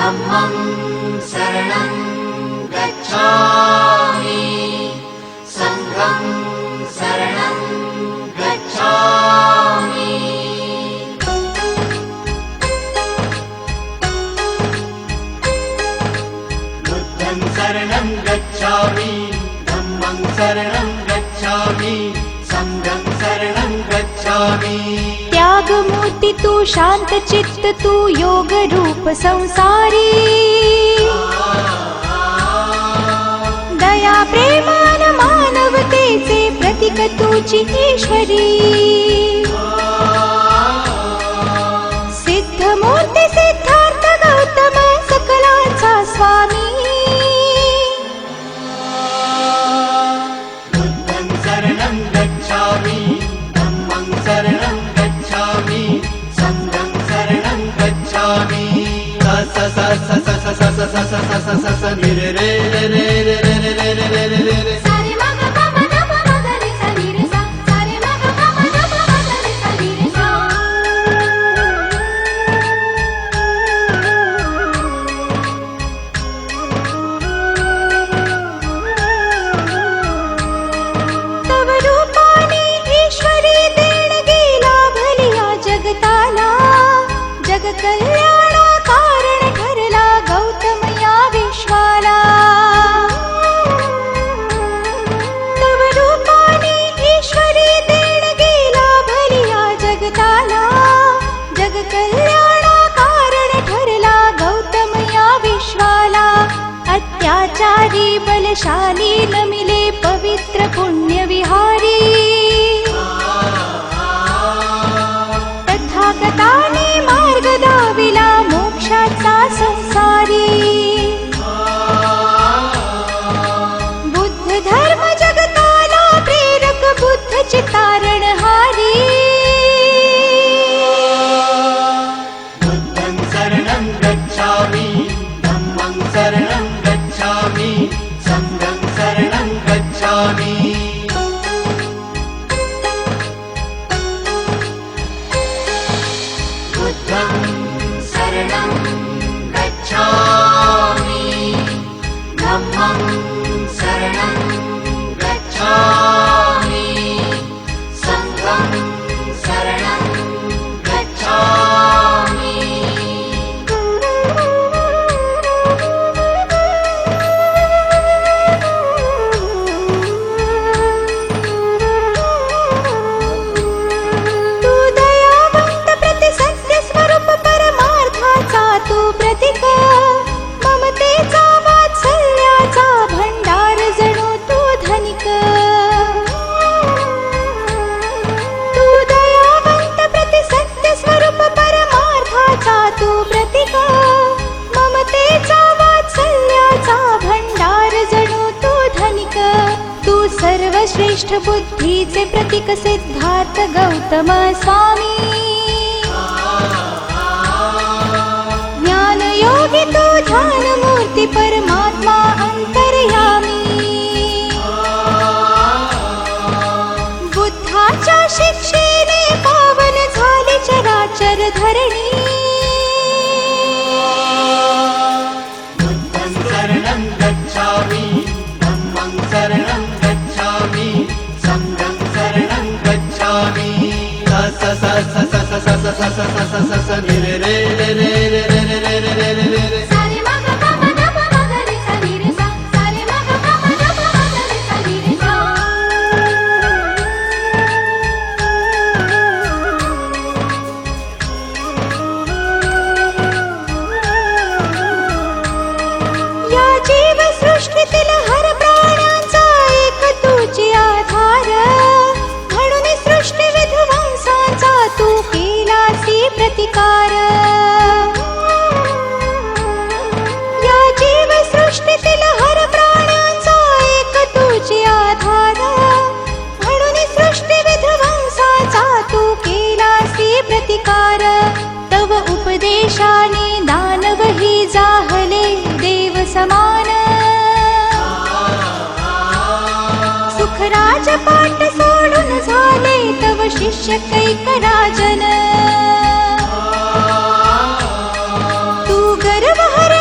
धम्मं शरणं गच्छामि संघं शरणं गच्छामि। बुद्धं शरणं गच्छामि धम्मं शरणं गच्छामि संघं शरणं गच्छामि। त्याग मूर्ति तू शांत चित्त तू योग रूप संसारी दया प्रेमान मानवतेचे प्रतीक तुझी ईश्वरी सिद्ध मूर्ती सिद्धार्थ गौतम सकलांचा स्वामी। बुद्धं शरणं गच्छामि धम्मं शरणं गच्छामि संघं शरणं गच्छामि। स स स स स स स स स स स स रे रे रे रे रे रे रे रे रे रे रे। सारे मग प म ध प म ग रे सा नी रे सा सारे मग प म ध प म ग रे सा नी रे सा। तव रूपाने ईश्वरी देणगी लाभलिया जगताला जग कल्याणा कारण ठरला गौतम या विश्वाला। तव रूपाने ईश्वरी देणगी लाभलिया जगताला जग कल्याणा कारण ठरला गौतम या विश्वाला। अत्याचारी बलशाली नमिले पवित्र पुण्य विहारी तथागताने मार्ग दाविला मोक्षाचा संसारी। बुद्ध धर्म जगताला प्रेरक बुद्ध चितारणहारी। बुद्धं शरणं गच्छामि धम्मं शरणं गच्छामि संघं शरणं गच्छामि। बुद्धं शरणं गच्छामि धम्मं शरणं गच्छामि संघं शरणं गच्छामि। तू दयावंत प्रति सत्य स्वरूप परमार्थाचा तू प्रतीक ममतेचा वात्सल्याचा भंडार जणू तू धनिक। तू दयावंत प्रति सत्य स्वरूप परमार्थाचा तू प्रतीक ममतेचा वात्सल्याचा भंडार जणू तू धनिक। तू सर्वश्रेष्ठ बुद्धीचे प्रतीक सिद्धार्थ गौतम स्वामी। ज्ञान योगी तू ध्यान मूर्ती परमात्मा अंतर्यामी। बुद्धाच्या शिक्षेने पावन झाली चराचर धरणी। बुद्धं शरणं गच्छामि धम्मं शरणं गच्छामि संघं शरणं गच्छामि। स स स स स स स स स स स स रे रे रे रे रे रे रे रे रे रे रे। सारे मग प म ध प म ग रे सा नी रे सा सारे मग प म ध प म ग रे सा नी रे सा। या जीव सृष्टीतील हर प्राण्यांचा एक तुझी आधार म्हणून सृष्टी विध्वंसाचा तू केलासी प्रतिकार। या जीव सृष्टीतील हर प्राण्यांचा एक तुझी आधार म्हणून सृष्टी विध्वंसाचा तू केलासी प्रतिकार। तव उपदेशाने दानवही जाहले देव समान। सुख राजपाट सोडून झाले तव शिष्य कैक राजन। तू गर्व हर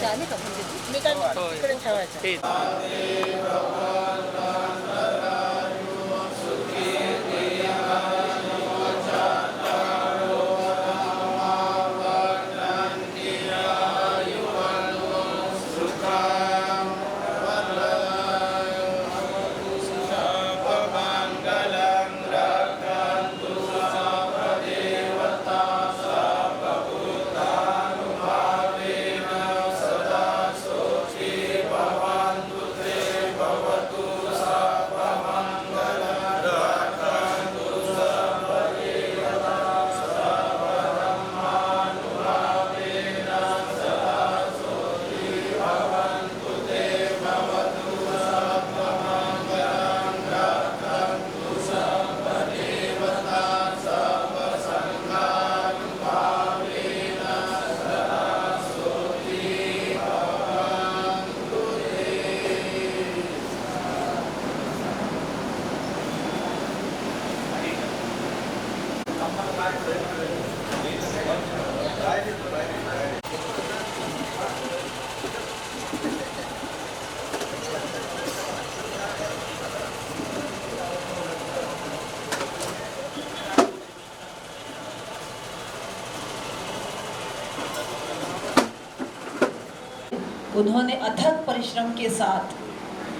झाले का म्हणजे मी काय तिकडे ठेवायचं उन्होंने अथक परिश्रम के साथ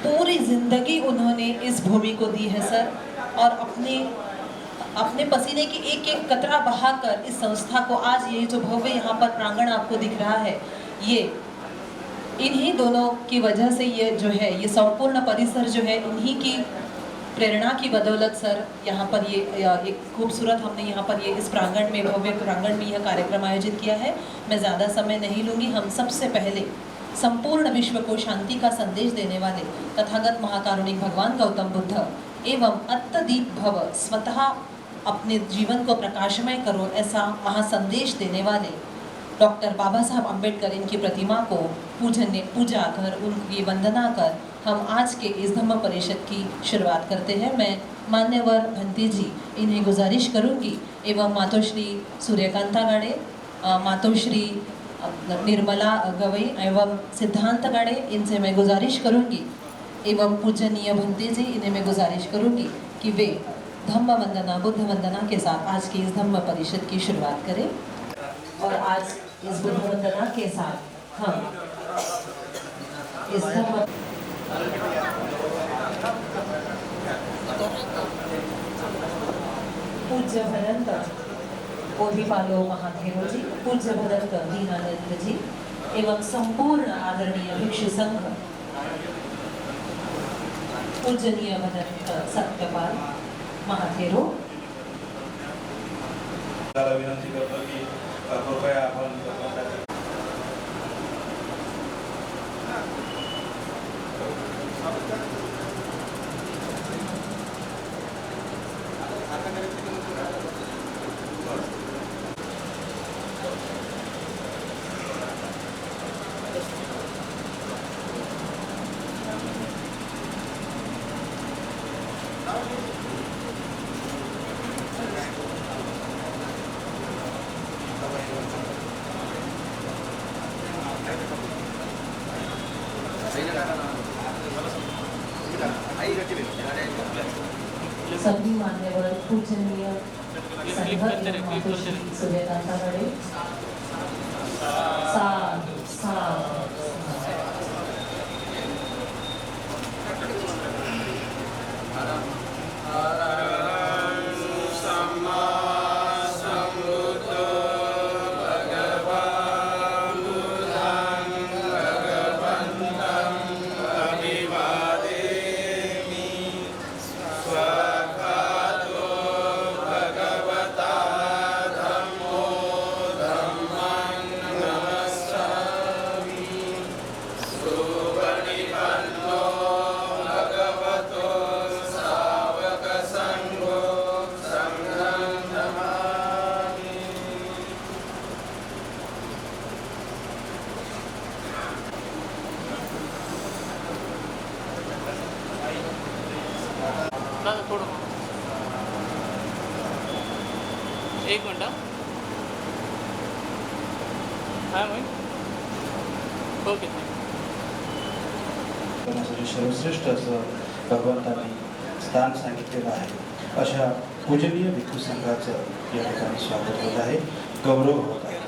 पूरी जिंदगी उन्होंने इस भूमि को दी है सर, और अपने पसीने की एक एक कतरा बहाकर इस संस्था को आज ये जो भव्य यहाँ पर प्रांगण आपको दिख रहा है, ये इन्हीं दोनों की वजह से ये जो है ये संपूर्ण परिसर जो है इन्हीं की प्रेरणा की बदौलत सर यहाँ पर ये एक खूबसूरत हमने यहाँ पर ये इस प्रांगण में भव्य प्रांगण में यह कार्यक्रम आयोजित किया है। मैं ज़्यादा समय नहीं लूँगी। हम सबसे पहले संपूर्ण विश्व को शांति का संदेश देने वाले तथागत महाकारुणिक भगवान गौतम बुद्ध एवं अत्तदीप भव स्वतः अपने जीवन को प्रकाशमय करो ऐसा महासंदेश देने वाले डॉक्टर बाबा साहब अम्बेडकर इनकी प्रतिमा को पूजा कर उनकी वंदना कर हम आज के इस धम्म परिषद की शुरुआत करते हैं। मैं मान्यवर भंती जी इन्हें गुजारिश करूंगी एवं मातोश्री सूर्यकांता गाड़े, मातोश्री निर्मला गवई एवं सिद्धांत गाड़े, इनसे मैं गुजारिश करूंगी एवं पूजनीय भंती जी इन्हें मैं गुजारिश करूंगी कि वे धम्म वंदना बुद्ध वंदना के साथ आज की इस धम्म परिषद की शुरुआत करें। और आज इस बुद्ध वंदना के साथ हम इस धम्म पूज्य भदंत बोधिपालो महाथेरो जी, पूज्य भदंत दीनानंद जी एवं संपूर्ण आदरणीय भिक्षु संघ, पूजनीय भदंत सत्यपाल महाथेरो, विनंती करतो की कृपया आपण सभी मान्यवर पूजनीय मातोश्री सूर्यकांता गाड़े, साधु साधु एक मिनट ओके. करण्यासाठी सर्वश्रेष्ठ असं भगवंतांनी स्थान सांगितलेलं आहे. अशा पूजनीय भिक्खू संघाचं या ठिकाणी स्वागत होत आहे, गौरव होत आहे.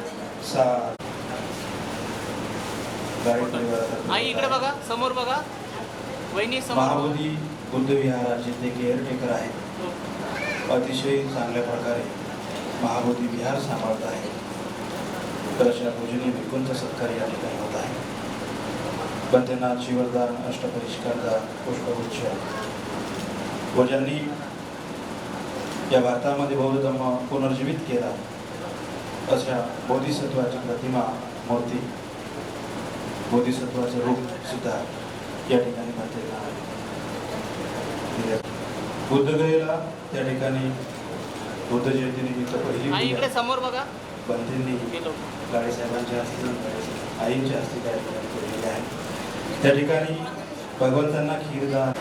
गाडी परिवारातर्फे आई इकडे बघा, समोर बघा. वहिनी समोर. महाबोधी बुद्ध विहाराचे ते केअरटेकर आहेत. अतिशय चांगल्या प्रकारे महाबोधी विहार सांभाळत आहे. तर अशा पूजनीय भिक्खूंचा सत्कार या ठिकाणी होत आहे. बंधनाथ, शिवरदान, अष्टपरिष्कारदान, पुष्पगुच्छ व ज्यांनी या भारतामध्ये बौद्ध धर्म पुनर्जीवित केला अशा बोधिसत्वाची प्रतिमा, मूर्ती, बोधिसत्वाचं रूप सुद्धा या ठिकाणी बांधलेलं आहे. बुद्धगयेला त्या ठिकाणी बुद्ध जयंतीनिमित्त पहिली आई इकडे समोर बघा. बंधूंनी गेलो. गाडीसाहेबांच्या हस्ते, आईंच्या हस्ते त्या ठिकाणी केलेली आहे. त्या ठिकाणी भगवंतांना खीरदान.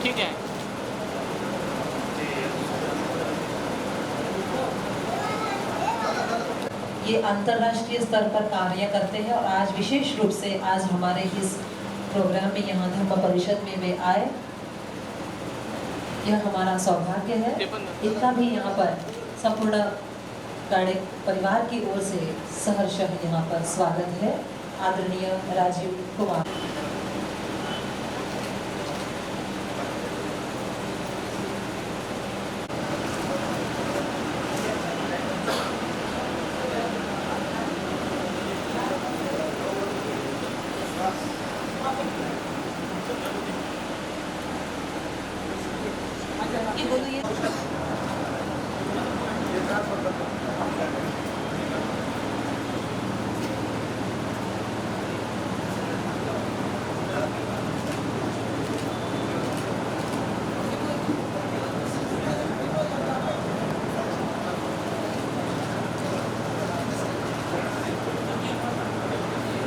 ठीक आहे. ये अंतर्राष्ट्रीय स्तर पर कार्य करते हैं और आज विशेष रूप से आज हमारे इस प्रोग्राम में यहाँ धर्म परिषद में वे आए, यह हमारा सौभाग्य है. इनका भी यहाँ पर संपूर्ण गाड़े परिवार की ओर से सहर्ष यहाँ पर स्वागत है. आदरणीय राजीव कुमार. ये बोलिए.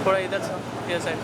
थोड़ा इधर से, ये साइड.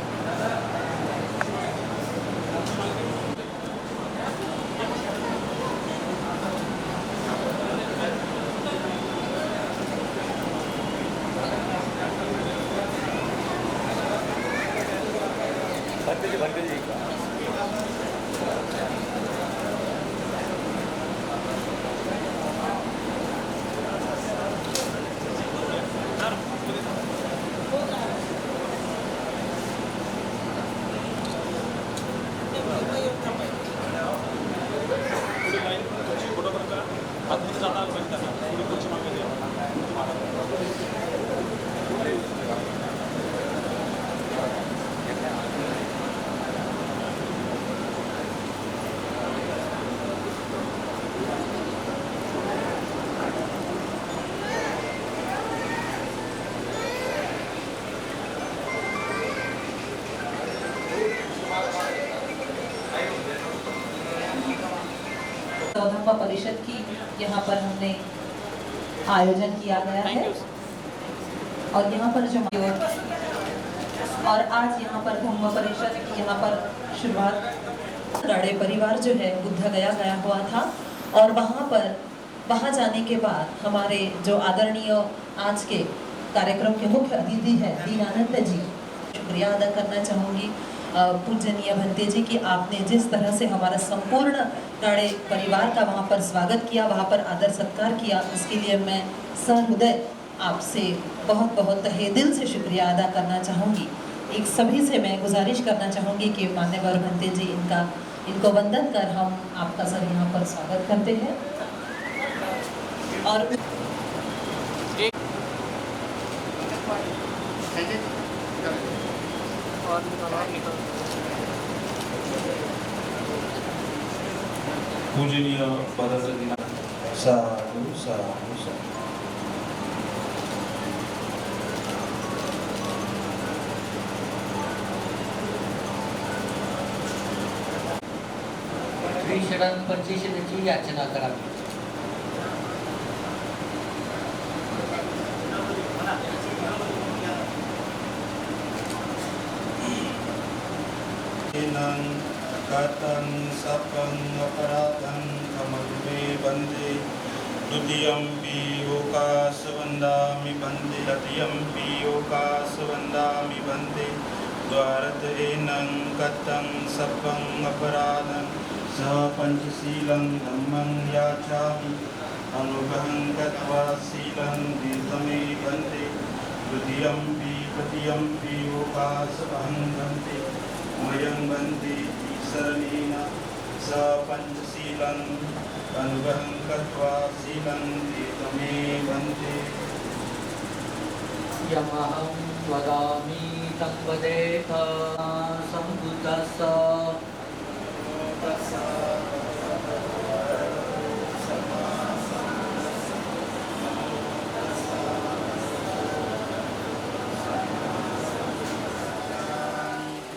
धम्म परिषद की यहाँ पर हमने आयोजन किया गया है और यहाँ पर जो और आज यहाँ पर धम्म परिषद यहाँ पर शुरुआत गाड़े परिवार जो है बुद्ध गया हुआ था और वहाँ जाने के बाद हमारे जो आदरणीय आज के कार्यक्रम के मुख्य अतिथि है दीनानंद जी, शुक्रिया अदा करना चाहूँगी पूजनीय भंते जी कि आपने जिस तरह से हमारा संपूर्ण गाड़े परिवार का वहाँ पर स्वागत किया, वहाँ पर आदर सत्कार किया, उसके लिए मैं सहृदय आपसे बहुत बहुत तहे दिल से शुक्रिया अदा करना चाहूँगी. एक सभी से मैं गुजारिश करना चाहूँगी कि मान्यवर भंते जी इनको वंदन कर हम आपका सर यहाँ पर स्वागत करते हैं. और पूजनीय पदाचा दिनांक साधू साधू साधू. श्री शरण पंचशीलाची याचना करावी. कथं सपं अपराधं कमल्मे वन्दे द्वितीयम्पि ओकासवन्दामि बन्धे तृतीयम्पि ओकासवन्दामि बन्धे द्वारतरेनं कथं सपं अपराधं स पञ्चशीलं धम्मं याचामि अनुग्रहं गत्वा शीलं दीर्घमे बन्धे तृतीयम्पि ओकासवं बन्धे मयं बन्धे शरणेन स पञ्चशीलं अनुग्रहं गत्वा शीलं दीर्घमे बन्धे यमहं वदामि तं वदेथ सम्बुद्धस्स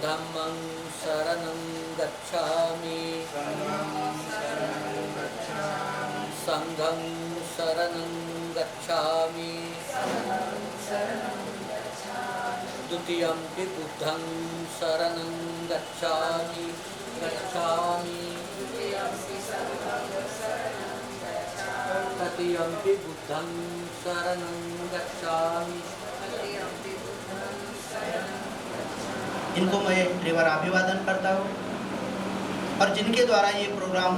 धम्मं शरणं गच्छामि संघं शरणं गच्छामि द्वितीयम्पि बुद्धं शरणं गच्छामि तृतीयम्पि बुद्धं शरणं गच्छामि। इनको मैं त्रिवार अभिवादन करता हूँ और जिनके द्वारा ये प्रोग्राम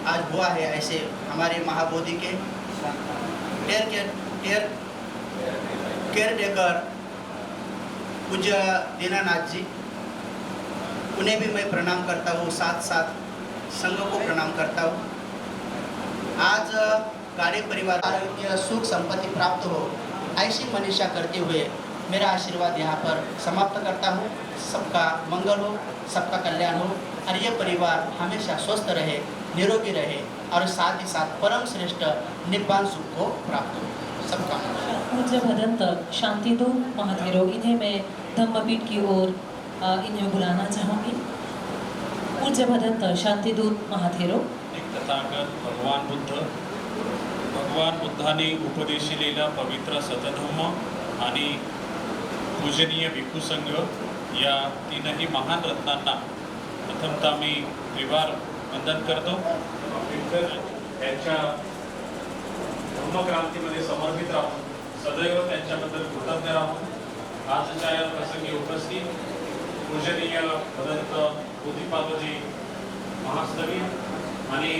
आज हुआ है, ऐसे हमारे महाबोधि के केयर टेकर पूज्य दीनानाथ जी, उन्हें भी मैं प्रणाम करता हूँ, साथ साथ संघ को प्रणाम करता हूँ। आज गाड़े परिवार आरोग्य सुख संपत्ति प्राप्त हो, ऐसी मनीषा करते हुए मेरा आशीर्वाद यहाँ पर समाप्त करता हूँ। सबका मंगल हो, सबका कल्याण हो और ये परिवार हमेशा स्वस्थ रहे, निरोगी रहे और साथ ही साथ परम श्रेष्ठ निब्बान सुख को प्राप्त हो। सबका पूज्य भदंत शांतिदूत महाथेरो, इन्हें मैं धम्मपीठ की ओर इन्हें बुलाना चाहूँगी। पूज्य भदंत शांतिदूत महाथेरो। एक तथागत भगवान बुद्धाने उपदेशिलेला पवित्र सतधम्म आणि पूजनीय भिक्खू संघ या तीनही महान रत्नांना प्रथमतः मी त्रिवार वंदन करतो। आंबेडकर यांच्या धम्मक्रांतीमध्ये समर्पित राहून सदैव त्यांच्याबद्दल कृतज्ञ राहून आजच्या या प्रसंगी उपस्थित पूजनीय भदंत बोधिपादजी महास्तवी आणि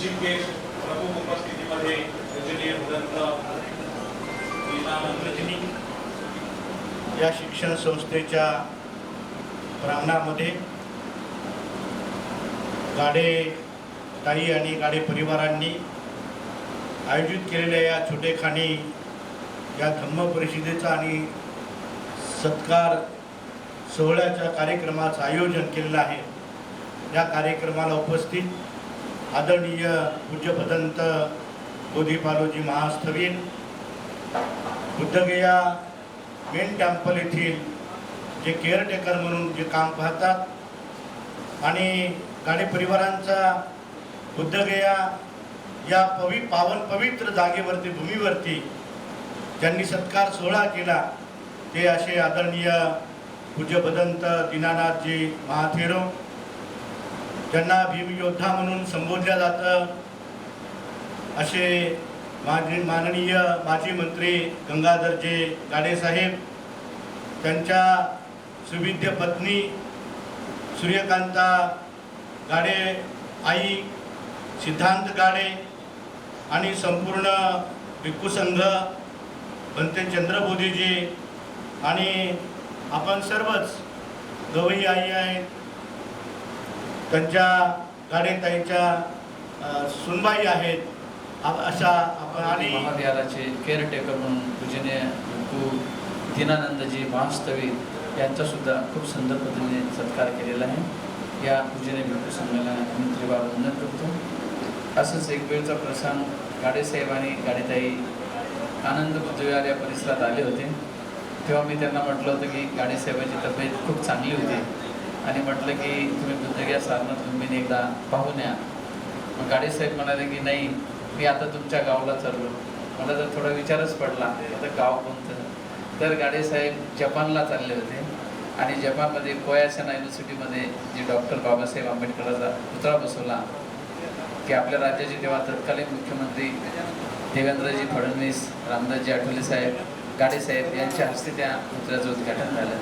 चीफ गेस्ट प्रमुख उपस्थितीमध्ये पूजनीय भदंत दीनानंदजी या शिक्षण संस्थेच्या प्रांगणामध्ये गाडे ताई आणि गाडे परिवारांनी आयोजित केलेल्या या छोटेखानी या धम्म परिषदेचा आणि सत्कार सोहळ्याच्या कार्यक्रमाचं आयोजन केलेलं आहे। या कार्यक्रमाला उपस्थित आदरणीय पूज्य भदंत बोधिपालोजी महास्थवीर, बुद्धगया मेन टेम्पल येथील जे केअरटेकर म्हणून जे काम पाहतात आणि गाडे परिवारांचा बुद्धगया या पावन पवित्र जागेवरती भूमीवरती ज्यांनी सत्कार सोहळा केला ते असे आदरणीय पूज्य भदंत दीनानाथजी महाथेरो, ज्यांना भीमयोद्धा म्हणून संबोधलं जातं, असे माननीय माजी मंत्री गंगाधरजी गाडे साहेब, त्यांच्या सुविद्य पत्नी सूर्यकांता गाडे आई, सिद्धांत गाडे आणि संपूर्ण भिक्खू संघ, भंते चंद्रबोधीजी आणि आपण सर्वच गवई आई आहेत, त्यांच्या गाडेताईच्या सुनबाई आहेत, अशा आपण आणि महाविहाराचे केअरटेकर म्हणून पूजनीय भिक्खू दीनानंदजी महास्तवी यांचासुद्धा खूप सुंदर पद्धतीने सत्कार केलेला आहे। या पूजनीय भिक्खू संघाला मी त्रिवार वंदन करतो। असंच एक वेळचा प्रसंग गाडेसाहेब आणि गाडेताई आनंद बुद्धविहार या परिसरात आले होते, तेव्हा मी त्यांना म्हटलं होतं की गाडेसाहेबांची तब्येत खूप चांगली होती आणि म्हटलं की तुम्ही बुद्धगया सारनाथ लुंबिनी एकदा पाहून या। मग गाडेसाहेब म्हणाले की नाही, मी आता तुमच्या गावाला चाललो। मला तर थोडा विचारच पडला आता गाव कोणतं, तर गाडेसाहेब जपानला चालले होते आणि जपानमध्ये कोयासाना युनिव्हर्सिटीमध्ये जे डॉक्टर बाबासाहेब आंबेडकरांचा पुतळा बसवला की आपल्या राज्याचे तेव्हा तत्कालीन मुख्यमंत्री देवेंद्रजी फडणवीस, रामदासजी आठवले साहेब, गाडे साहेब यांच्या हस्ते त्या पुतळ्याचं उद्घाटन झालं.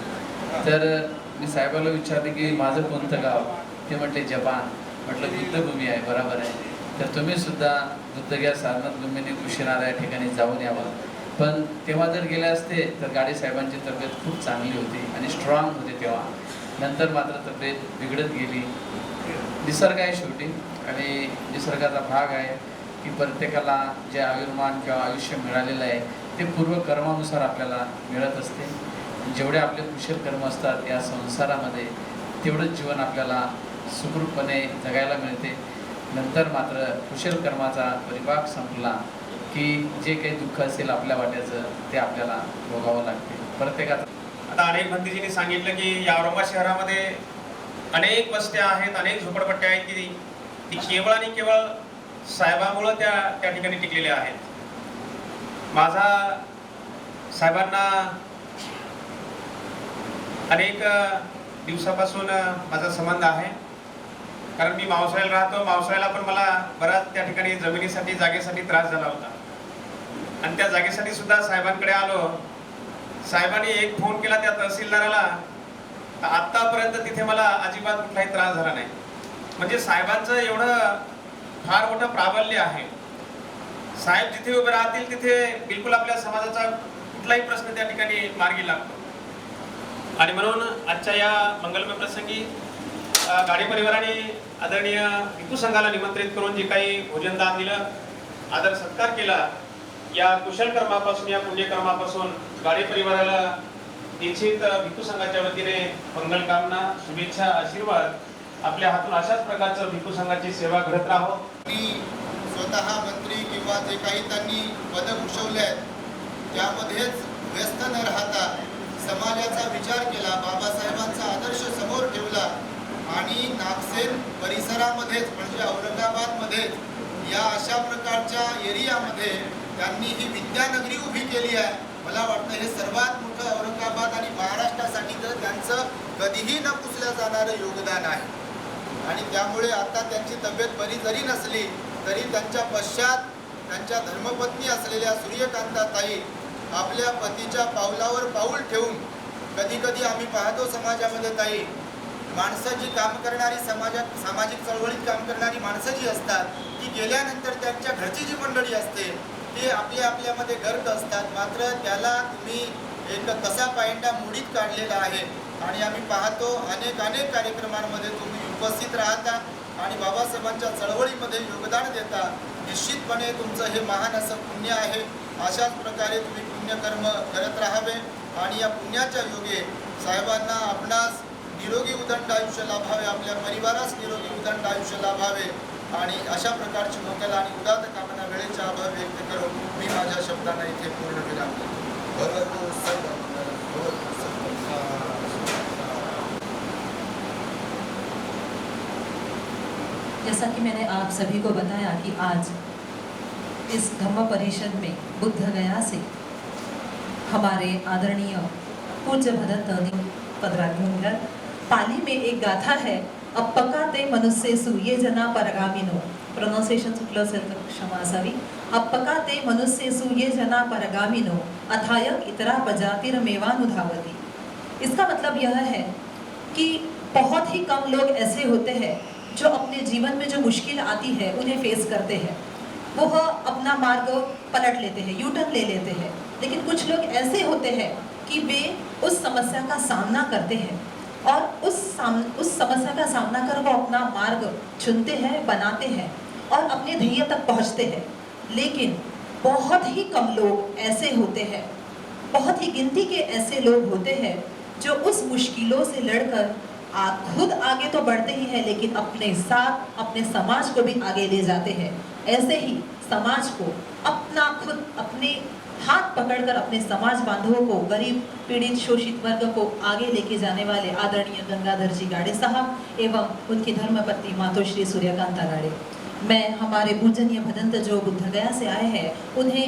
तर मी साहेबाला विचारले की माझं कोणतं गाव? ते म्हटले जपान. म्हटलं बुद्धभूमी आहे, बरोबर आहे. तर तुम्ही सुद्धा बुद्धगया सारनाथ लुंबिनी कुशीनारा या ठिकाणी जाऊन यावं. पण तेव्हा जर गेले असते तर गाडे साहेबांची तब्येत खूप चांगली होती आणि स्ट्रॉंग होते तेव्हा. नंतर मात्र तब्येत बिघडत गेली. निसर्ग आहे शेवटी आणि निसर्गाचा भाग आहे की प्रत्येकाला जे आयुर्मान किंवा आयुष्य मिळालेलं आहे ते पूर्वकर्मानुसार आपल्याला मिळत असते. जेवढे आपले कुशल कर्म असतात या संसारामध्ये तेवढंच जीवन आपल्याला सुखरूपपणे जगायला मिळते. नंतर मात्र कुशल कर्माचा परिपाक संपला की जे काही दुःख असेल आपल्या वाट्याचं ते आपल्याला भोगावं लागते प्रत्येकाचं. आता अनेक भंतीजींनी सांगितलं की या औरंगाबाद शहरामध्ये अनेक वस्त्या आहेत, अनेक झोपडपट्ट्या आहेत की ती केवळ आणि केवळ साहेबांमुळं त्या ठिकाणी टिकलेल्या आहेत. माझा साहेबांना अनेक दिवसापासून माझा संबंध आहे. कारण मी मावसाळ्याला राहतो. मावसाळ्याला पण मला बराच त्या ठिकाणी जमिनीसाठी जागेसाठी त्रास झाला होता आणि त्या जागेसाठी सुद्धा साहेबांकडे आलो. साहेबांनी एक फोन केला त्या तहसीलदाराला, तर आत्तापर्यंत तिथे मला अजिबात कुठलाही त्रास झाला नाही. म्हणजे साहेबांचं एवढं फार मोठं प्राबल्य आहे. साहेब जिथे उभे राहतील तिथे बिलकुल आपल्या समाजाचा कुठलाही प्रश्न त्या ठिकाणी मार्गी लागतो. आणि म्हणून आजच्या या मंगलमय प्रसंगी गाडे परिवाराने आदरणीय भिक्खू संघाला निमंत्रित करून जे काही भोजनदान दिलं, आदर सत्कार केला, या कुशल कर्मापासून या पुण्यकर्मापासून गाडे परिवाराला निश्चित भिक्खू संघाच्या वतीने मंगलकामना, शुभेच्छा, आशीर्वाद. आपल्या हातून अशाच प्रकारचं भिक्खू संघाची सेवा घडत राहो. स्वतः मंत्री किंवा जे काही त्यांनी पद भूषवले आहेत त्यामध्येच व्यस्त न राहता समाजाचा विचार केला, बाबासाहेबांचा आदर्श समोर ठेवला आणि नागसेन परिसरामध्येच म्हणजे औरंगाबादमध्येच या अशा प्रकारच्या एरियामध्ये त्यांनी ही विद्यानगरी उभी केली आहे. मला वाटतं हे सर्वात मोठं औरंगाबाद आणि महाराष्ट्रासाठी तर त्यांचं कधीही न पुसल्या जाणारं योगदान आहे. आणि त्यामुळे आता त्यांची तब्येत बरी जरी नसली तरी त्यांच्या पश्चात त्यांच्या धर्मपत्नी असलेल्या सूर्यकांताताई आपल्या पतीच्या पावलावर पाऊल ठेवून, कधी कधी आम्ही पाहतो समाजामध्ये ताई, माणसं जी काम करणारी सामाजिक चळवळीत काम करणारी माणसं जी असतात ती गेल्यानंतर त्यांच्या घरची जी मंडळी असते ते आपल्यामध्ये गर्क असतात. मात्र त्याला तुम्ही एक कसा पायंडा मोडीत काढलेला आहे आणि आम्ही पाहतो अनेक कार्यक्रमांमध्ये तुम्ही उपस्थित राहता आणि बाबासाहेबांच्या चळवळीमध्ये योगदान देता. निश्चितपणे तुमचं हे महान असं पुण्य आहे. अशाच प्रकारे तुम्ही पुण्यकर्म करत राहावे आणि या पुण्याच्या योगे साहेबांना आपणास निरोगी उदंड आयुष्य लाभावे, आपल्या परिवारास निरोगी उदंड आयुष्य लाभावे आणि अशा प्रकारची मोकल आणि उदात्त कामना वेळेचा अभाव व्यक्त करून मी माझ्या शब्दांना इथे पूर्ण विराम देतो. जैसा कि मैंने आप सभी को बताया कि आज इस धम्म परिषद में बुद्ध गया से हमारे आदरणीय पूज्य भदंत पदराध्यक्ष पाली में एक गाथा है, अप्पका ते मनुष्येषु ये जना परगामिनो. प्रोनाउंसिएशन चुकलं असेल तर क्षमा असावी. अप्पका ते मनुष्येषु ये जना परगामिनो अथायम इतरा प्रजातिरमेवानुधावती. इसका मतलब यह है कि बहुत ही कम लोग ऐसे होते हैं जो अपने जीवन में जो मुश्किल आती है उन्हें फेस करते हैं, वो अपना मार्ग पलट लेते हैं, यू टर्न ले लेते हैं. लेकिन कुछ लोग ऐसे होते हैं कि वे उस समस्या का सामना करते हैं और उस समस्या का सामना कर वो अपना मार्ग चुनते हैं, बनाते हैं और अपने ध्येय तक पहुंचते हैं. लेकिन बहुत ही कम लोग ऐसे होते हैं, बहुत ही गिनती के ऐसे लोग होते हैं जो उस मुश्किलों से लड़कर खुद आगे तो बढ़ते ही हैं लेकिन अपने साथ अपने समाज को भी आगे ले जाते हैं. ऐसे ही समाज को अपने हाथ पकड़कर अपने समाज बांधवों को, गरीब पीड़ित शोषित वर्ग को आगे लेके जाने वाले आदरणीय गंगाधर जी गाड़े साहब एवं उनकी धर्मपत्नी मातोश्री सूर्यकांता गाड़े, मैं हमारे पूजनीय भदंत जो बुद्ध गया से आए हैं उन्हें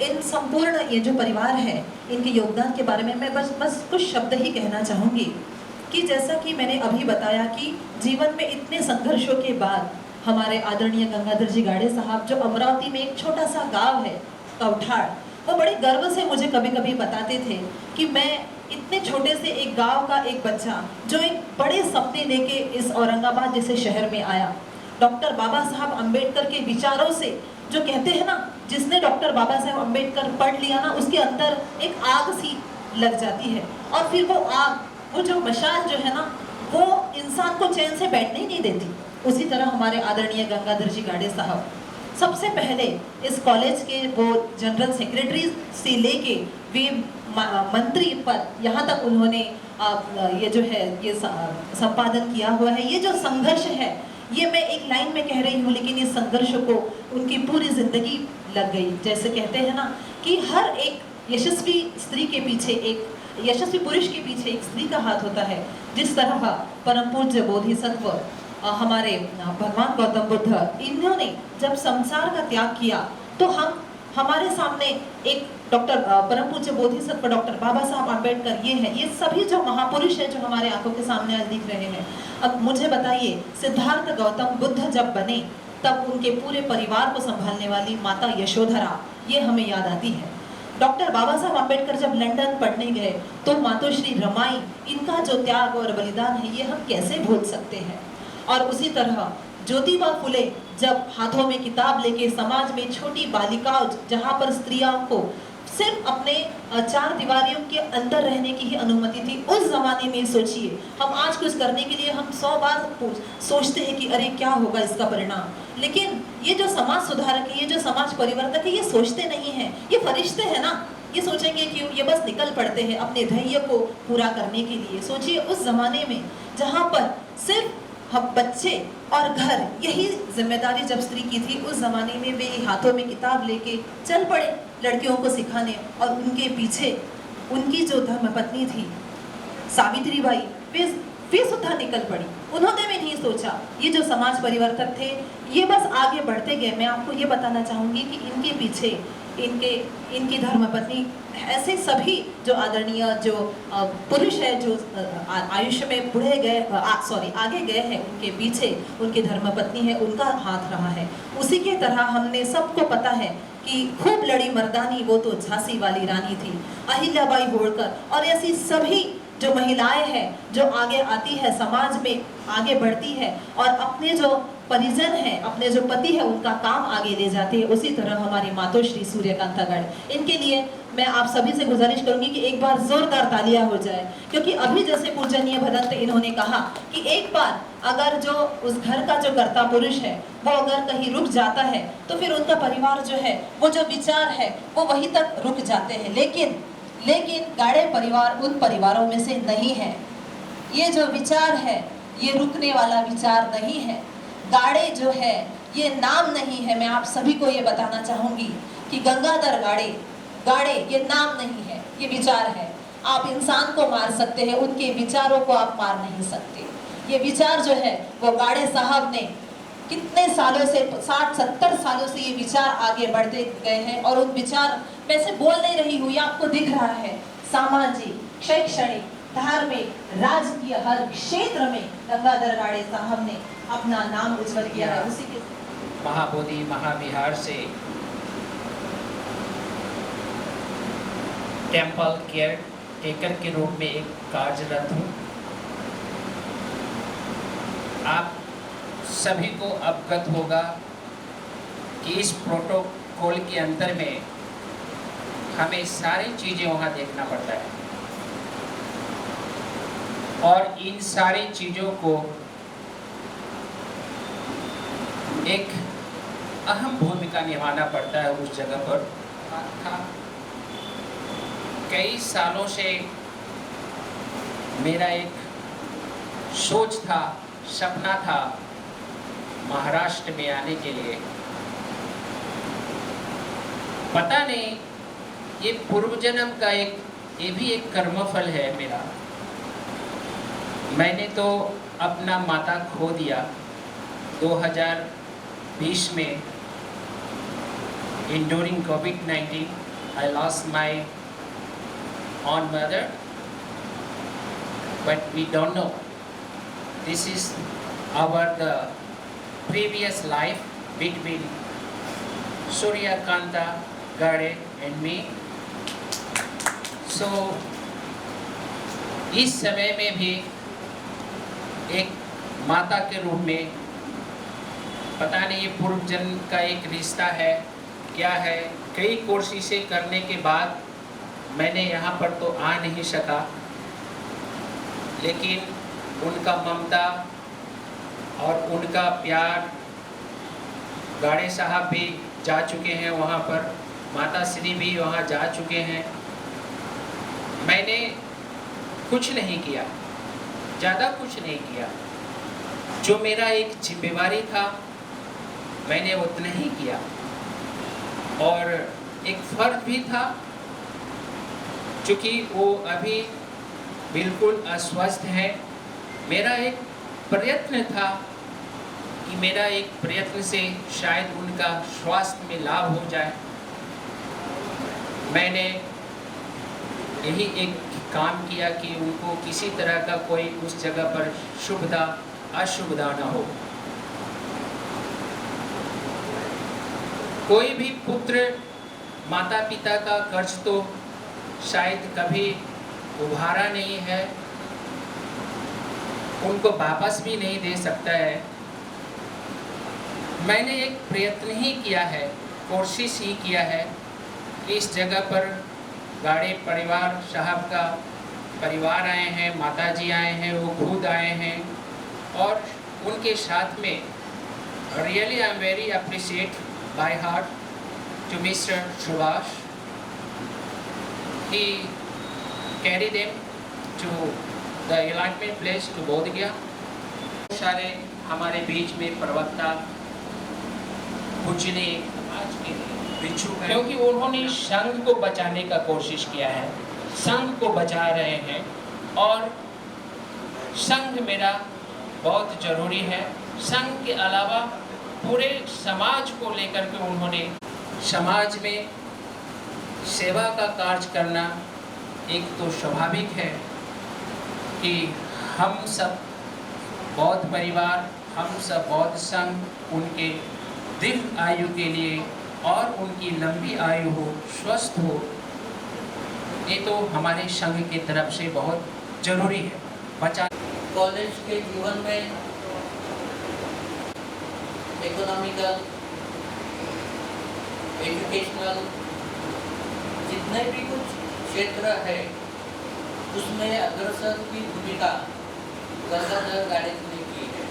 इन संपूर्ण ये जो परिवार है इनके योगदान के बारे में मैं बस कुछ शब्द ही कहना चाहूँगी कि जैसा कि मैंने अभी बताया कि जीवन में इतने संघर्षों के बाद हमारे आदरणीय गंगाधर जी गाड़े साहब, जो अमरावती में एक छोटा सा गांव है कवठाड़, वो बड़े गर्व से मुझे कभी कभी बताते थे कि मैं इतने छोटे से एक गांव का एक बच्चा जो एक बड़े सपने लेके इस औरंगाबाद जैसे शहर में आया, डॉक्टर बाबा साहब अम्बेडकर के विचारों से, जो कहते हैं ना, जिसने डॉक्टर बाबा साहब अम्बेडकर पढ़ लिया ना, उसके अंदर एक आग सी लग जाती है, और फिर वो आग, वो जो मशाल जो है ना, वो इंसान को चैन से बैठने ही नहीं देती। उसी तरह हमारे आदरणीय गंगाधर जी गाड़े साहब सबसे पहले इस कॉलेज के वो जनरल सेक्रेटरी से लेके वे मंत्री पद, यहाँ तक उन्होंने ये जो है ये संपादन किया हुआ है। ये जो संघर्ष है, ये मैं एक लाइन में कह रही हूँ, लेकिन इस संघर्ष को उनकी पूरी जिंदगी लग गई। जैसे कहते हैं ना कि हर एक यशस्वी स्त्री के पीछे, एक यशस्वी पुरुष के पीछे एक स्त्री का हाथ होता है। जिस तरह परम पूज्य बोधिसत्व हमारे भगवान गौतम बुद्ध, इन्होंने जब संसार का त्याग किया, तो हमारे सामने एक डॉक्टर परम पूज्य बोधिसत्व डॉक्टर बाबा साहब अम्बेडकर, ये है, ये सभी जो महापुरुष हैं जो हमारे आंखों के सामने आज दिख रहे हैं। अब मुझे बताइए, सिद्धार्थ गौतम बुद्ध जब बने, तब उनके पूरे परिवार को संभालने वाली माता यशोधरा, ये हमें याद आती है। डॉक्टर बाबा साहब अम्बेडकर जब लंदन पढ़ने गए, तो मातोश्री रमाई, इनका जो त्याग और बलिदान है, ये हम कैसे भूल सकते हैं। और उसी तरह ज्योतिबा फुले जब हाथों में किताब लेके समाज में छोटी बालिकाओं, जहाँ पर स्त्रियों को सिर्फ अपने चार दीवारियों के अंदर रहने की ही अनुमति थी, उस जमाने में सोचिए, हम आज कुछ करने के लिए हम 100 बार सोचते हैं कि अरे क्या होगा इसका परिणाम। लेकिन ये जो समाज सुधारक है, ये जो समाज परिवर्तक है, ये सोचते नहीं है, ये फरिश्ते हैं ना, ये सोचेंगे क्यों, ये बस निकल पड़ते हैं अपने ध्येय को पूरा करने के लिए। सोचिए उस जमाने में जहाँ पर सिर्फ हम बच्चे और घर, यही जिम्मेदारी जब स्त्री की थी, उस जमाने में वे हाथों में किताब लेके चल पड़े लड़कियों को सिखाने। और उनके पीछे उनकी जो धर्मपत्नी थी सावित्री बाई, वे सुधा निकल पड़ी। उन्होंने भी नहीं सोचा। ये जो समाज परिवर्तक थे, ये बस आगे बढ़ते गए। मैं आपको ये बताना चाहूँगी कि इनके पीछे इनकी धर्मपत्नी, ऐसे सभी जो आदरणीय जो पुरुष है, जो आयुष्य में बुढ़े गए, आगे गए हैं, उनके पीछे उनकी धर्मपत्नी है, उनका हाथ रहा है। उसी के तरह हमने सबको पता है कि खूब लड़ी मर्दानी वो तो झांसी वाली रानी थी, अहिल्याबाई होळकर, और ऐसी सभी जो महिलाएं हैं जो आगे आती है, समाज में आगे बढ़ती है और अपने जो परिजन है, अपने जो पति है, उनका काम आगे ले जाती है। उसी तरह हमारी मातोश्री सूर्यकांता गाड़े, इनके लिए मैं आप सभी से गुजारिश करूंगी कि एक बार जोरदार तालियां हो जाए, क्योंकि अभी जैसे पूजनीय भदंत इन्होंने कहा कि एक बार अगर जो उस घर का जो कर्ता पुरुष है, वो अगर कहीं रुक जाता है, तो फिर उनका परिवार जो है, वो जो विचार है, वो वहीं तक रुक जाते हैं। लेकिन गाड़े परिवार उन परिवारों में से नहीं है। ये जो विचार है, ये रुकने वाला विचार नहीं है। गाड़े जो है, ये नाम नहीं है। मैं आप सभी को ये बताना चाहूंगी कि गंगाधर गाड़े ये नाम नहीं है, ये विचार है। आप इंसान को मार सकते हैं, उनके विचारों को आप मार नहीं सकते। ये विचार जो है, वो गाड़े साहब ने कितने सालों से, 60-70 सालों से ये विचार आगे बढ़ते गए हैं। और उन विचार, मैं से बोल नहीं रही हूँ, ये आपको दिख रहा है, सामाजिक, शैक्षणिक, धार्मिक, राजकीय, हर क्षेत्र में गंगाधर गाड़े साहब ने अपना नाम उज्जवल किया है। उसी के महाबोधि महाविहार से टेम्पल केयर टेकर के रूप में एक कार्यरत हूँ। आप सभी को अवगत होगा कि इस प्रोटोकॉल के अंदर में हमें सारी चीज़ें वहाँ देखना पड़ता है और इन सारी चीज़ों को एक अहम भूमिका निभाना पड़ता है उस जगह पर। कई सालों से मेरा एक सोच था, सपना था महाराष्ट्र में आने के लिए। पता नहीं ये पूर्व जन्म का ये भी एक कर्मफल है मेरा। मैंने तो अपना माता खो दिया 2020 में। During COVID-19, I lost my own mother, but we don't know. This is the previous life between Surya Kanta Gade and me. So इस समय में भी एक माता के रूप में, पता नहीं ये पूर्व जन्म का एक रिश्ता है क्या है, कई कोशिशें करने के बाद मैंने यहाँ पर तो आ नहीं सका, लेकिन उनका ममता और उनका प्यार, गाड़े साहब भी जा चुके हैं वहाँ पर, माता श्री भी वहाँ जा चुके हैं। मैंने कुछ नहीं किया, ज़्यादा कुछ नहीं किया, जो मेरा एक जिम्मेवारी था मैंने उतना ही किया। और एक फर्ज भी था, क्योंकि वो अभी बिल्कुल अस्वस्थ है, मेरा एक प्रयत्न था कि मेरा एक प्रयत्न से शायद उनका स्वास्थ्य में लाभ हो जाए। मैंने यही एक काम किया कि उनको किसी तरह का कोई उस जगह पर शुभता अशुभता न हो। कोई भी पुत्र माता पिता का कर्ज तो शायद कभी उभारा नहीं है, उनको वापस भी नहीं दे सकता है। मैंने एक प्रयत्न ही किया है, कोशिश ही किया है कि इस जगह पर गाड़े परिवार साहब का परिवार आए हैं, माताजी आए हैं, वो खुद आए हैं, और उनके साथ में really I am very appreciate by heart to mister Subhash. He carry them to the allotment place to Bodh Gaya. सारे हमारे बीच में प्रवक्ता पूजने आज के बिच्छू, क्योंकि उन्होंने संघ को बचाने का कोशिश किया है, संघ को बचा रहे हैं, और संघ मेरा बहुत जरूरी है। संघ के अलावा पूरे समाज को लेकर के उन्होंने समाज में सेवा का कार्य करना एक तो स्वाभाविक है कि हम सब बौद्ध परिवार, हम सब बौद्ध संघ उनके दीर्घ आयु के लिए और उनकी लंबी आयु हो, स्वस्थ हो, ये तो हमारे संघ की तरफ से बहुत जरूरी है। बचा कॉलेज के जीवन में इकोनॉमिकल, एजुकेशनल जितने भी कुछ क्षेत्र है उसमें अग्रसर की भूमिका गंगाधर गाड़े ने की है।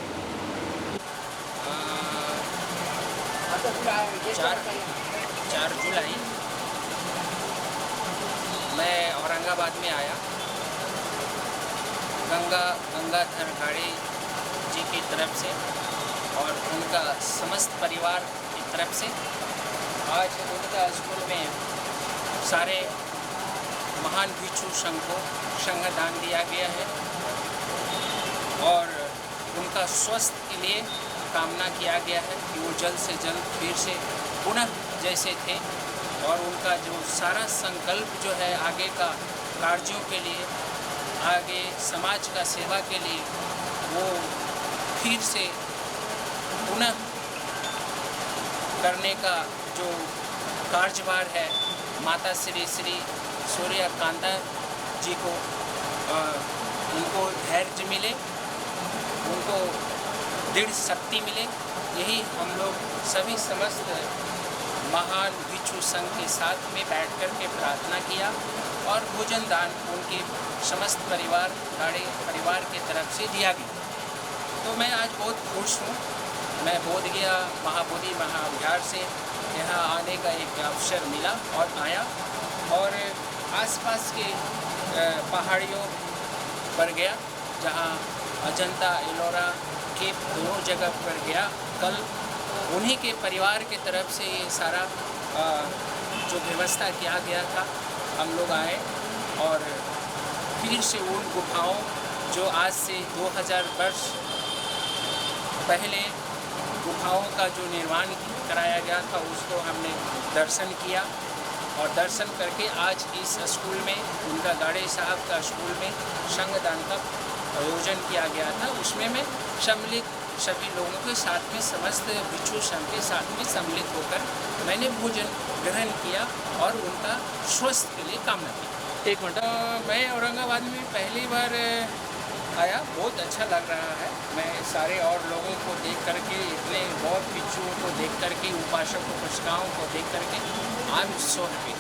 4 जुलाई मैं औरंगाबाद में आया। गंगाधर गाड़े जी की तरफ से और उनका समस्त परिवार की तरफ से आज उनका स्कूल में सारे महान भिक्षु संघ को संघदान दिया गया है और उनका स्वास्थ्य के लिए कामना किया गया है कि वो जल्द से जल्द फिर से पुनः जैसे थे और उनका जो सारा संकल्प जो है आगे का कार्यों के लिए, आगे समाज का सेवा के लिए, वो फिर से पुनः करने का जो कार्यभार है माता श्री सूर्या कांता जी को, उनको धैर्य मिले, उनको दृढ़ शक्ति मिले, यही हम लोग सभी समस्त महान भिक्षु संघ के साथ में बैठ कर के प्रार्थना किया और भोजन दान उनके समस्त परिवार गाड़े परिवार के तरफ से दिया गया। तो मैं आज बहुत खुश हूँ। मैं बोध गया महाबोधि महाविहार से यहाँ आने का एक अवसर मिला और आया और आसपास के पहाड़ियों पर गया, जहाँ अजंता एलोरा के दोनों जगह पर गया। कल उन्हीं के परिवार के तरफ से ये सारा जो व्यवस्था किया गया था, हम लोग आए और फिर से उन गुफाओं जो आज से 2000 वर्ष पहले गुफाओं का जो निर्माण कराया गया था उसको हमने दर्शन किया और दर्शन करके आज इस स्कूल में, उनका गाड़े साहब का स्कूल में संघदान का आयोजन किया गया था। उसमें मैं सम्मिलित सभी लोगों के साथ में समस्त भिक्षु संघ के साथ में सम्मिलित होकर मैंने भोजन ग्रहण किया और उनका स्वास्थ्य के लिए कामना की। एक मिनट। मैं औरंगाबाद में पहली बार आया, बहुत अच्छा लग रहा है। मैं सारे और लोगों को देख करके, इतने बहुत भिक्षुओं को देख करके, उपासकों पुष्काओं को देख करके आई एम सो हैप्पी।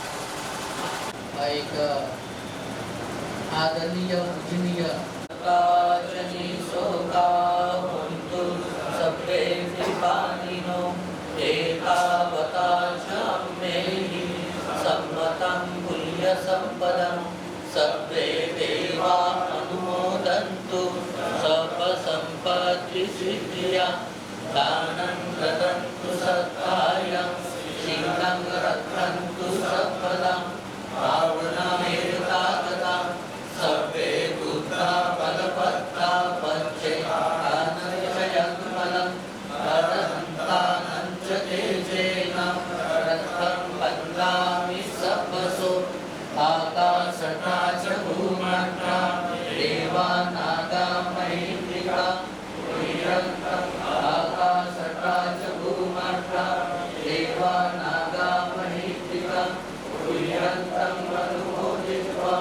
एक आदरणीय पूजनीय सभ्ये कृपानिनो एतावता शम्मेहि सम्मतं पुण्यसम्पदं सर्वे देवा अनुमोदन्तु सर्वसम्पत्तिसिद्धिया दानं ददन्तु सत्कार्यं शीलं रक्षन्तु सर्वदा पावनमेतागता सर्वे बुद्धा बलवत्ता पच्चैकानञ्चयं फलं परहन्तानं च तेजेन रथं बन्धामि सर्वसो आकाशता च भूमण्डा देवानागा महीत्रिका निरन्तम् आकाशता च भूमण्डा देवानागा महीत्रिका निरन्तम् अनुमोदित्वा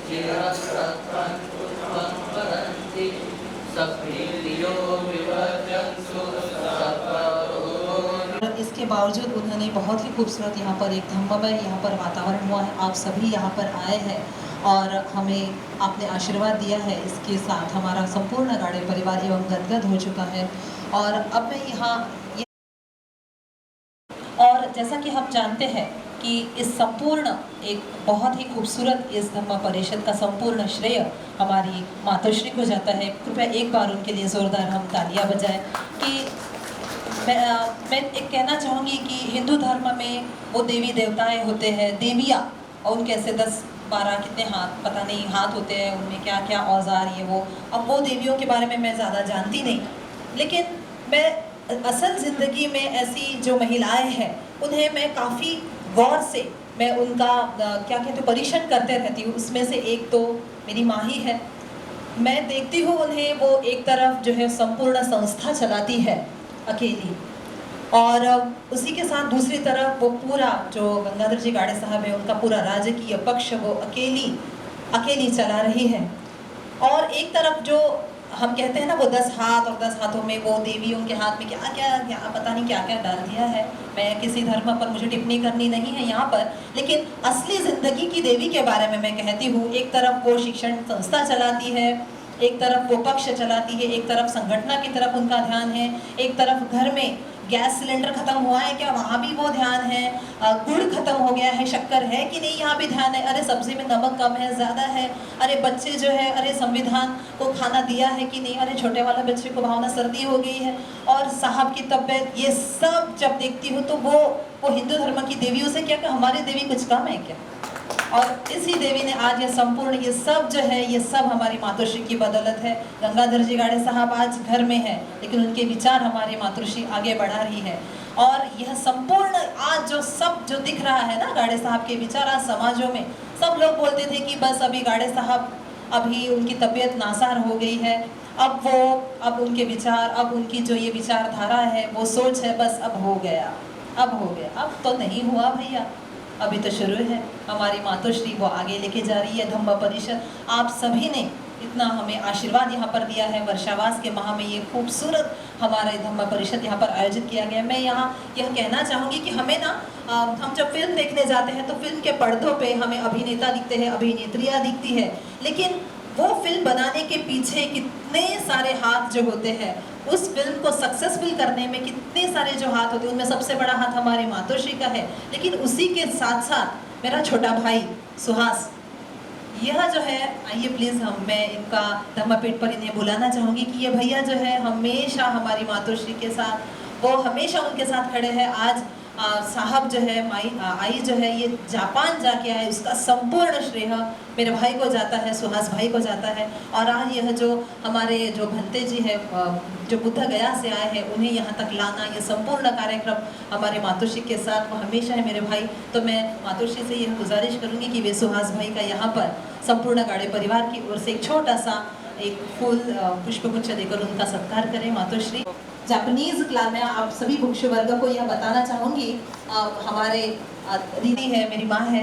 चिरस्रत्वं पुष्पं वदन्ति सप्रीतियो विवर्जन्तु सर्वरोगो। इसके बावजूद उन्होंने बहुत ही खूबसूरत यहाँ पर एक धम्ममय यहाँ पर वातावरण हुआ है। आप सभी यहाँ पर आए हैं और हमें आपने आशीर्वाद दिया है। इसके साथ हमारा संपूर्ण गाड़े परिवार एवं गदगद हो चुका है। और अब मैं यहाँ और जैसा कि हम जानते हैं कि इस संपूर्ण एक बहुत ही खूबसूरत इस धम्म परिषद का संपूर्ण श्रेय हमारी मातोश्री को जाता है। कृपया एक बार उनके लिए ज़ोरदार हम तालियां बजाएं। कि मैं एक कहना चाहूँगी कि हिंदू धर्म में वो देवी देवताएं होते हैं, देवियाँ, और उनके ऐसे 10-12 कितने हाथ, पता नहीं हाथ होते हैं, उनमें क्या क्या औजार ये वो। अब वो देवियों के बारे में मैं ज़्यादा जानती नहीं, लेकिन मैं असल ज़िंदगी में ऐसी जो महिलाएं हैं उन्हें मैं काफ़ी गौर से मैं उनका क्या कहते हैं परीक्षण करते रहती हूँ। उसमें से एक तो मेरी माँ ही है। मैं देखती हूँ उन्हें, वो एक तरफ जो है संपूर्ण संस्था चलाती है अकेली, और उसी के साथ दूसरी तरफ वो पूरा जो गंगाधर जी गाड़े साहब है उनका पूरा राजकीय पक्ष वो अकेली चला रही है। और एक तरफ जो हम कहते हैं ना वो 10 हाथ, और 10 हाथों में वो देवी उनके हाथ में क्या पता नहीं क्या क्या डाल दिया है। मैं किसी धर्म पर मुझे टिप्पणी करनी नहीं है यहाँ पर, लेकिन असली ज़िंदगी की देवी के बारे में मैं कहती हूँ। एक तरफ वो शिक्षण संस्था चलाती है, एक तरफ वो पक्ष चलाती है, एक तरफ संगठन की तरफ उनका ध्यान है, एक तरफ घर में गैस सिलेंडर खत्म हुआ है क्या वहाँ भी वो ध्यान है, गुड़ खत्म हो गया है, शक्कर है कि नहीं यहाँ भी ध्यान है, अरे सब्जी में नमक कम है ज़्यादा है, अरे बच्चे जो है, अरे संविधान को खाना दिया है कि नहीं, अरे छोटे वाला बच्चे को भावना सर्दी हो गई है, और साहब की तबीयत, ये सब जब देखती हूँ तो वो हिंदू धर्म की देवियों से क्या हमारी देवी कुछ कम है क्या। और इसी देवी ने आज ये संपूर्ण ये सब जो है ये सब हमारी मातोश्री की बदौलत है। गंगाधर जी गाड़े साहब आज घर में है, लेकिन उनके विचार हमारी मातोश्री आगे बढ़ा रही है। और यह संपूर्ण आज जो दिख रहा है ना गाड़े साहब के विचार आज समाजों में, सब लोग बोलते थे कि बस अभी गाड़े साहब अभी उनकी तबीयत नासार हो गई है, अब उनके विचार, अब उनकी जो ये विचारधारा है वो सोच है, बस अब हो गया। अब तो नहीं हुआ भैया, अभी तो शुरू है। हमारी मातोश्री वो आगे लेके जा रही है धम्म परिषद। आप सभी ने इतना हमें आशीर्वाद यहाँ पर दिया है। वर्षावास के माह में ये खूबसूरत हमारे धम्म परिषद यहाँ पर आयोजित किया गया। मैं यहाँ यह कहना चाहूँगी कि हमें ना हम जब फिल्म देखने जाते हैं तो फिल्म के पर्दों पे हमें अभिनेता दिखते हैं, अभिनेत्रियाँ दिखती है, लेकिन वो फिल्म बनाने के पीछे कितने सारे हाथ जो होते हैं, उस फिल्म को सक्सेसफुल करने में कितने सारे जो हाथ होते हैं, उनमें सबसे बड़ा हाथ हमारी मातोश्री का है। लेकिन उसी के साथ साथ मेरा छोटा भाई सुहास, यह जो है, आइए प्लीज़ मैं इनका धम्मपीठ पर इन्हें बुलाना चाहूँगी कि ये भैया जो है हमेशा हमारी मातोश्री के साथ, वो हमेशा उनके साथ खड़े हैं। आज साहब जो है आई जो है ये जापान जाके आए, उसका संपूर्ण श्रेय मेरे भाई को जाता है, सुहास भाई को जाता है। और आज यह जो हमारे जो भंते जी है जो बुद्ध गया से आए हैं, उन्हें यहाँ तक लाना, ये संपूर्ण कार्यक्रम हमारे मातोश्री के साथ वो हमेशा है मेरे भाई। तो मैं मातोश्री से यह गुजारिश करूँगी कि वे सुहास भाई का यहाँ पर संपूर्ण गाड़े परिवार की ओर से एक छोटा सा एक फूल पुष्पगुच्छ देकर उनका सत्कार करें। मातोश्री जापानीज क्लास में आप सभी भिक्षु वर्ग को यह बताना चाहूंगी, हमारे दीदी है, मेरी माँ है,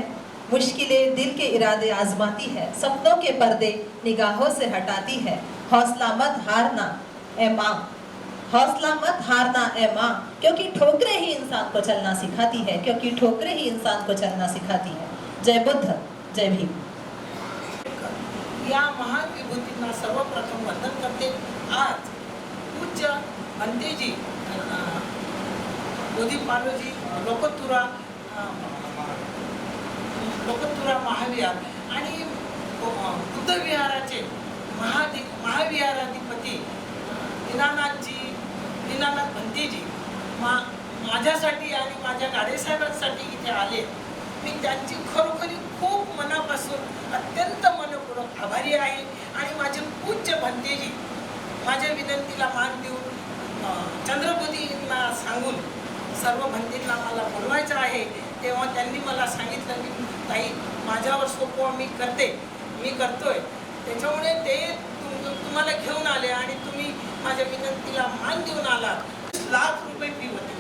मुश्किलें दिल के इरादे आजमाती है, सपनों के पर्दे निगाहों से हटाती है, हौसला मत हारना ए माँ, हौसला मत हारना ए माँ, क्योंकि ठोकरें ही इंसान को चलना सिखाती है, क्योंकि ठोकरें ही इंसान को चलना सिखाती है। जय बुद्ध, जय भीम। या महान विभूतींना सर्वप्रथम वंदन करते। आज पूज्य अंतेजी बोधिपालोजी लोकतुरा महाविहार आणि बुद्ध विहाराचे महाविहाराधिपती दीनानाथ भंतेजी माझ्यासाठी आणि माझ्या गाडेसाहेबांसाठी इथे आले। मी त्यांची खरोखरी खूप मनापासून अत्यंत मनपूर्वक आभारी आहे आणि माझे पूज्य भंतेजी माझ्या विनंतीला मान देऊन चंद्रबोधींना सांगून सर्व भंतेंना मला बोलवायचं आहे, तेव्हा त्यांनी मला सांगितलं की ताई माझ्यावर सोपवा, मी करतोय, त्याच्यामुळे ते तुम्हाला घेऊन आले आणि तुम्ही माझ्या विनंतीला मान देऊन आला। लाख रुपये फी होते,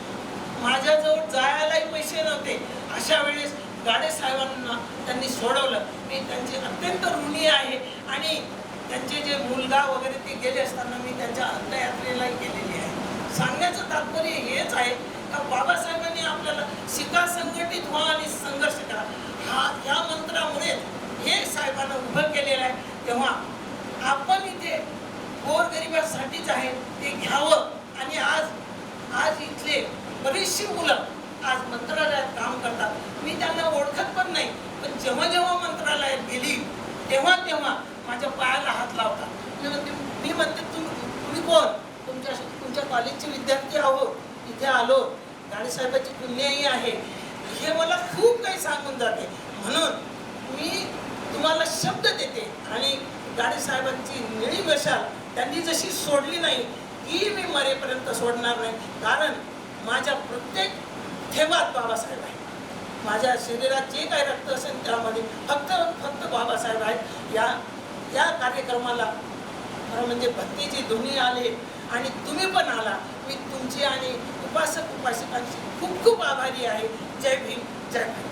माझ्याजवळ जायलाही पैसे नव्हते, अशा वेळेस गाडे साहेबांना त्यांनी सोडवलं। मी त्यांचे अत्यंत ऋणी आहे आणि त्यांचे जे मुलगा वगैरे ते गेले असताना मी त्यांच्या अंत्ययात्रेलाही गेलेली आहे। सांगण्याचं तात्पर्य हेच आहे का बाबासाहेबांनी आपल्याला शिका, संघटित व्हा आणि संघर्ष करा, या मंत्रामुळे हे साहेबांना उभं केलेलं आहे। तेव्हा आपण इथे गोरगरिबासाठीच आहे ते घ्यावं आणि आज इथले बरीचशी मुलं आज मंत्रालयात काम करतात। मी त्यांना ओळखत पण नाही, पण जेव्हा मंत्रालयात गेली तेव्हा माझ्या पायाला हात लावतात। मी म्हणते तुम्ही कोण? तुमच्या कॉलेजचे विद्यार्थी आहोत, इथे आलो, गाडेसाहेबांची पुण्याई आहे, हे मला खूप काही सांगून जाते। म्हणून मी तुम्हाला शब्द देते आणि गाडेसाहेबांची निळी मशाल त्यांनी जशी सोडली नाही ती मी मरेपर्यंत सोडणार नाही, कारण माझ्या प्रत्येक थेंबात बाबासाहेब आहे। माझ्या शरीरात जे काही रक्त असेल त्यामध्ये फक्त बाबासाहेब आहेत। या कार्यक्रमाला खरं म्हणजे भक्तीची ध्वनी आले आणि तुम्ही पण आला। मी तुमची आणि उपासकांची खूप खूप आभारी आहे। जय भीम, जय भीम।